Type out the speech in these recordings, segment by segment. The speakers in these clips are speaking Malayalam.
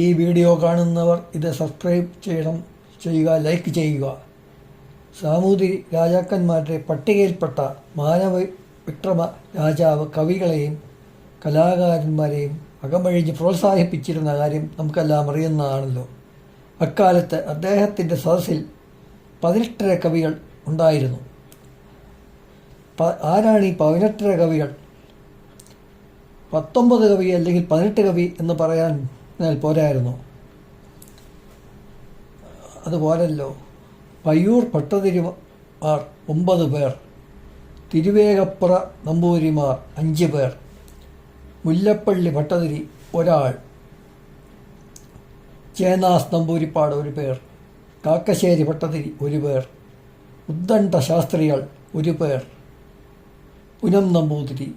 ഈ വീഡിയോ കാണുന്നവർ ഇത് സബ്സ്ക്രൈബ് ചെയ്യുക, ലൈക്ക് ചെയ്യുക. സാമൂതിരി രാജാക്കന്മാരുടെ പട്ടികയിൽപ്പെട്ട മാനവിക്രമ രാജാവ് കവികളെയും കലാകാരന്മാരെയും അകമഴിഞ്ഞ് പ്രോത്സാഹിപ്പിച്ചിരുന്ന കാര്യം നമുക്കെല്ലാം അറിയുന്നതാണല്ലോ. അക്കാലത്ത് അദ്ദേഹത്തിൻ്റെ സദസ്സിൽ 18 കവികൾ ഉണ്ടായിരുന്നു. ആരാണ് ഈ 18 കവികൾ? 19 കവി അല്ലെങ്കിൽ 18 കവി എന്ന് പറയാൻ പോരായിരുന്നു. അതുപോലല്ലോ. പയ്യൂർ ഭട്ടതിരിമാർ 9 പേർ, തിരുവേഗപ്പുറ നമ്പൂതിരിമാർ 5 പേർ, മുല്ലപ്പള്ളി ഭട്ടതിരി ഒരാൾ, ചേനാസ് നമ്പൂരിപ്പാട് 1 പേർ, കാക്കശ്ശേരി ഭട്ടതിരി 1 പേർ, ഉദ്ദണ്ഡ ശാസ്ത്രികൾ 1 പേർ, പുനം നമ്പൂതിരി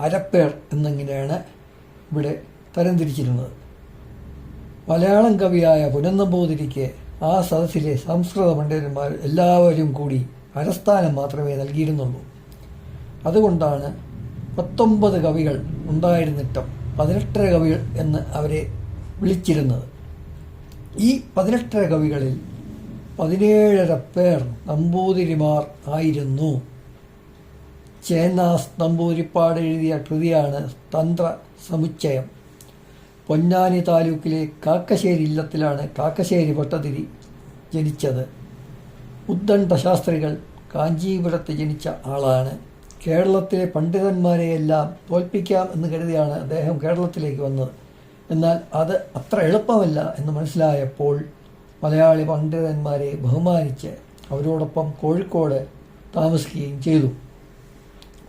അരപ്പേർ എന്നിങ്ങനെയാണ് ഇവിടെ തരംതിരിച്ചിരുന്നത്. മലയാളം കവിയായ പുനം നമ്പൂതിരിക്ക് ആ സദസ്സിലെ സംസ്കൃത പണ്ഡിതന്മാർ എല്ലാവരും കൂടി അരസ്ഥാനം മാത്രമേ നൽകിയിരുന്നുള്ളൂ. അതുകൊണ്ടാണ് 19 കവികൾ ഉണ്ടായിരുന്നിട്ടും 18 കവികൾ എന്ന് അവരെ വിളിച്ചിരുന്നത്. ഈ 18 കവികളിൽ 17 പേർ നമ്പൂതിരിമാർ ആയിരുന്നു. ചേന്നാസ് നമ്പൂതിരിപ്പാട് എഴുതിയ കൃതിയാണ് തന്ത്ര സമുച്ചയം. പൊന്നാനി താലൂക്കിലെ കാക്കശ്ശേരി ഇല്ലത്തിലാണ് കാക്കശ്ശേരി ഭട്ടതിരി ജനിച്ചത്. ഉദ്ദണ്ഡ ശാസ്ത്രികൾ കാഞ്ചീപുരത്ത് ജനിച്ച ആളാണ്. കേരളത്തിലെ പണ്ഡിതന്മാരെയെല്ലാം തോൽപ്പിക്കാം എന്ന് കരുതിയാണ് അദ്ദേഹം കേരളത്തിലേക്ക് വന്നത്. എന്നാൽ അത് അത്ര എളുപ്പമല്ല എന്ന് മനസ്സിലായപ്പോൾ മലയാളി പണ്ഡിതന്മാരെ ബഹുമാനിച്ച് അവരോടൊപ്പം കോഴിക്കോട് താമസിക്കുകയും ചെയ്തു.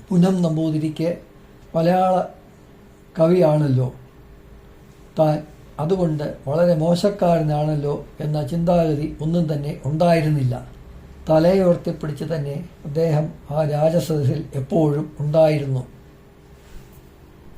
പുനം നമ്പൂതിരിക്ക് മലയാള കവിയാണല്ലോ താൻ, അതുകൊണ്ട് വളരെ മോശക്കാരനാണല്ലോ എന്ന ചിന്താഗതി ഒന്നും തന്നെ ഉണ്ടായിരുന്നില്ല. തലയുയർത്തിപ്പിടിച്ച് തന്നെ അദ്ദേഹം ആ രാജസദസ്സിൽ എപ്പോഴും ഉണ്ടായിരുന്നു.